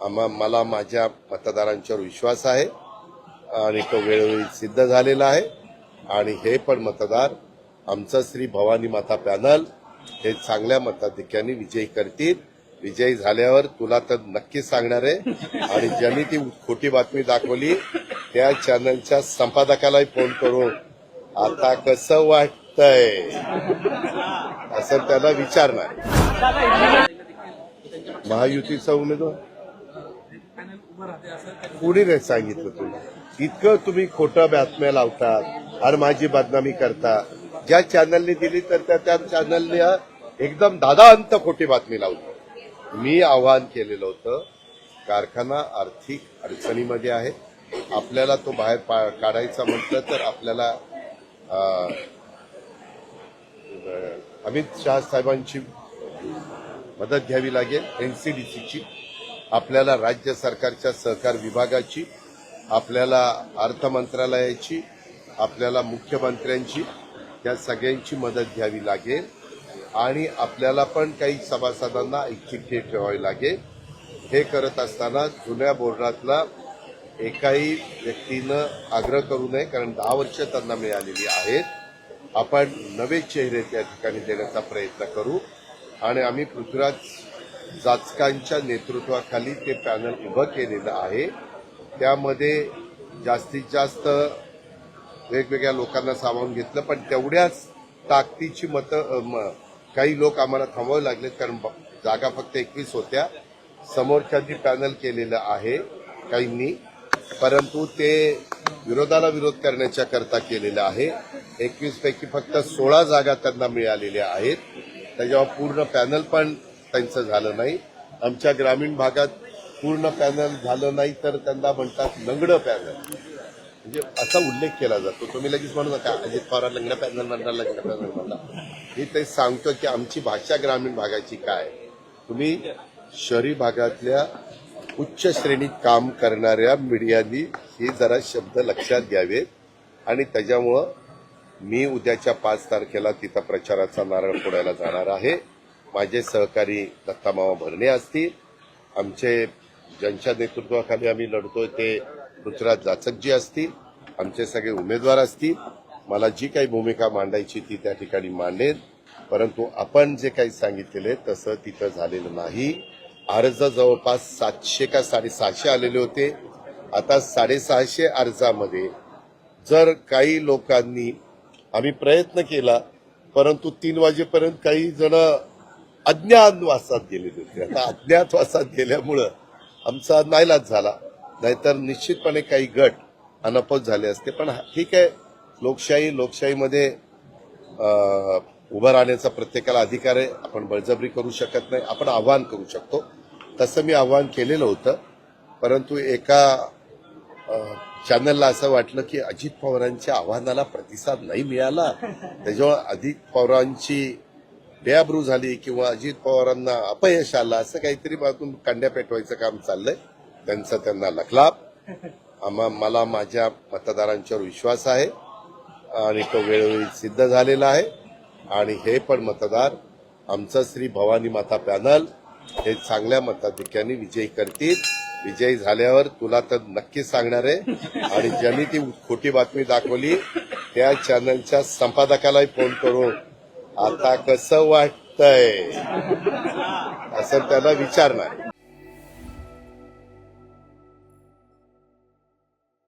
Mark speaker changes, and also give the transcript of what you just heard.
Speaker 1: मला माझ्या मतदारांच्यावर विश्वास आहे आणि तो वेळोवेळी सिद्ध झालेला आहे आणि हे पण मतदार आमचं श्री भवानी माता पॅनल हे चांगल्या मताधिक्याने विजयी करतील. विजयी झाल्यावर तुला तर नक्कीच सांगणार आहे आणि ज्यांनी ती खोटी बातमी दाखवली त्या चॅनलच्या संपादकालाही फोन करून आता कसं वाटतंय असं त्याला विचारणार. महायुतीचा उमेदवार कोणी नाही सांगितलं तुला? इतकं तुम्ही खोटं बातम्या लावतात आणि माझी बदनामी करता. ज्या चॅनलने दिली तर त्या चॅनलने एकदम दादांत खोटी बातमी लावली. मी आवाहन केलेलं होतं, कारखाना आर्थिक अडचणीमध्ये आहे, आपल्याला तो बाहेर काढायचा म्हटलं तर आपल्याला अमित शाह साहेबांची मदत घ्यावी लागेल, एनसीडीसीची, आपल्याला राज्य सरकारच्या सहकार विभागाची, आपल्याला अर्थ मंत्रालयाची, आपल्याला मुख्यमंत्र्यांची, त्या सगळ्यांची मदत घ्यावी लागेल आणि आपल्याला पण काही सभासदांना ऐच्छिक ठेवावी लागेल. हे करत असताना जुन्या बोर्डातला एकाही व्यक्तीनं आग्रह करू नये, कारण 10 वर्ष त्यांना मिळालेली आहेत. आपण नवे चेहरे त्या ठिकाणी देण्याचा प्रयत्न करू आणि आम्ही पृथ्वीराज जाचकांच्या नेतृत्वाखाली ते पॅनल उभं केलेलं आहे. त्यामध्ये जास्तीत जास्त वेगवेगळ्या लोकांना सामावून घेतलं, पण तेवढ्याच ताकदीची मतं काही लोक आम्हाला थांबवावे लागलेत, कारण जागा फक्त 21 होत्या. समोरच्यांनी पॅनल केलेलं आहे काहींनी, परंतु ते विरोधाला विरोध करण्याच्या करता केलेलं आहे. 21 पैकी फक्त 16 जागा त्यांना मिळालेल्या आहेत. त्याच्यावर पूर्ण पॅनल पण त्यांचं झालं नाही. आमच्या ग्रामीण भागात पूर्ण पॅनल झालं नाही तर त्यांना म्हणतात लंगडं पॅनल, म्हणजे असा उल्लेख केला जातो. तुम्ही लगेच म्हणू नका अजित पवार लंगडं पॅनल म्हणणार, लंगडं पॅनल म्हणणार. मी ते सांगतो की आमची भाषा ग्रामीण भागाची काय. तुम्ही शहरी भागातल्या उच्च श्रेणीत काम करणाऱ्या मीडियानी हे जरा शब्द लक्षात घ्यावेत आणि त्याच्यामुळं मी उद्याच्या 5 तारखेला तिथं प्रचाराचा नारळ फोडायला जाणार आहे. माझे सहकारी दत्तामामा भरणे असतील, आमचे ज्यांच्या नेतृत्वाखाली आम्ही लढतोय ते पृथ्वीराज जाचकजी असतील, आमचे सगळे उमेदवार असतील. मला जी काही भूमिका मांडायची ती त्या ठिकाणी मांडेल, परंतु आपण जे काही सांगितलेले तसं तिथं झालेलं नाही. अर्ज जवळपास 700 का 650 आलेले होते. आता 650 अर्जामध्ये जर काही लोकांनी आम्ही प्रयत्न केला, परंतु 3 वाजेपर्यंत काही जण अज्ञातवासात गेलेले होते. आता अज्ञातवासात गेल्यामुळं आमचा नाईलाज झाला, नाहीतर निश्चितपणे काही गट अनपत झाले असते. पण ठीक आहे, लोकशाहीमध्ये उभं राहण्याचा प्रत्येकाला अधिकार आहे. आपण बळजबरी करू शकत नाही, आपण आवाहन करू शकतो. तसं मी आवाहन केलेलं होतं, परंतु एका चॅनलला असं वाटलं की अजित पवारांच्या आव्हानाला प्रतिसाद नाही मिळाला, त्याच्यावर अजित पवारांची बेआबरू झाली किंवा अजित पवारांना अपयश आलं, असं काहीतरी बाजून कांड्या पेटवायचं काम चाललंय. त्यांचा त्यांना लखलाप. मला माझ्या मतदारांच्यावर विश्वास आहे आणि तो वेळोवेळी सिद्ध झालेला आहे आणि हे पण मतदार आमचं श्री भवानी माता पॅनल हे चांगल्या मताधिक्याने विजयी करतील. विजयी झाल्यावर तुला तर नक्कीच सांगणार आहे आणि ज्यांनी ती खोटी बातमी दाखवली त्या चॅनलच्या संपादकालाही फोन करून आता कसं वाटतंय असं त्याला विचारणार.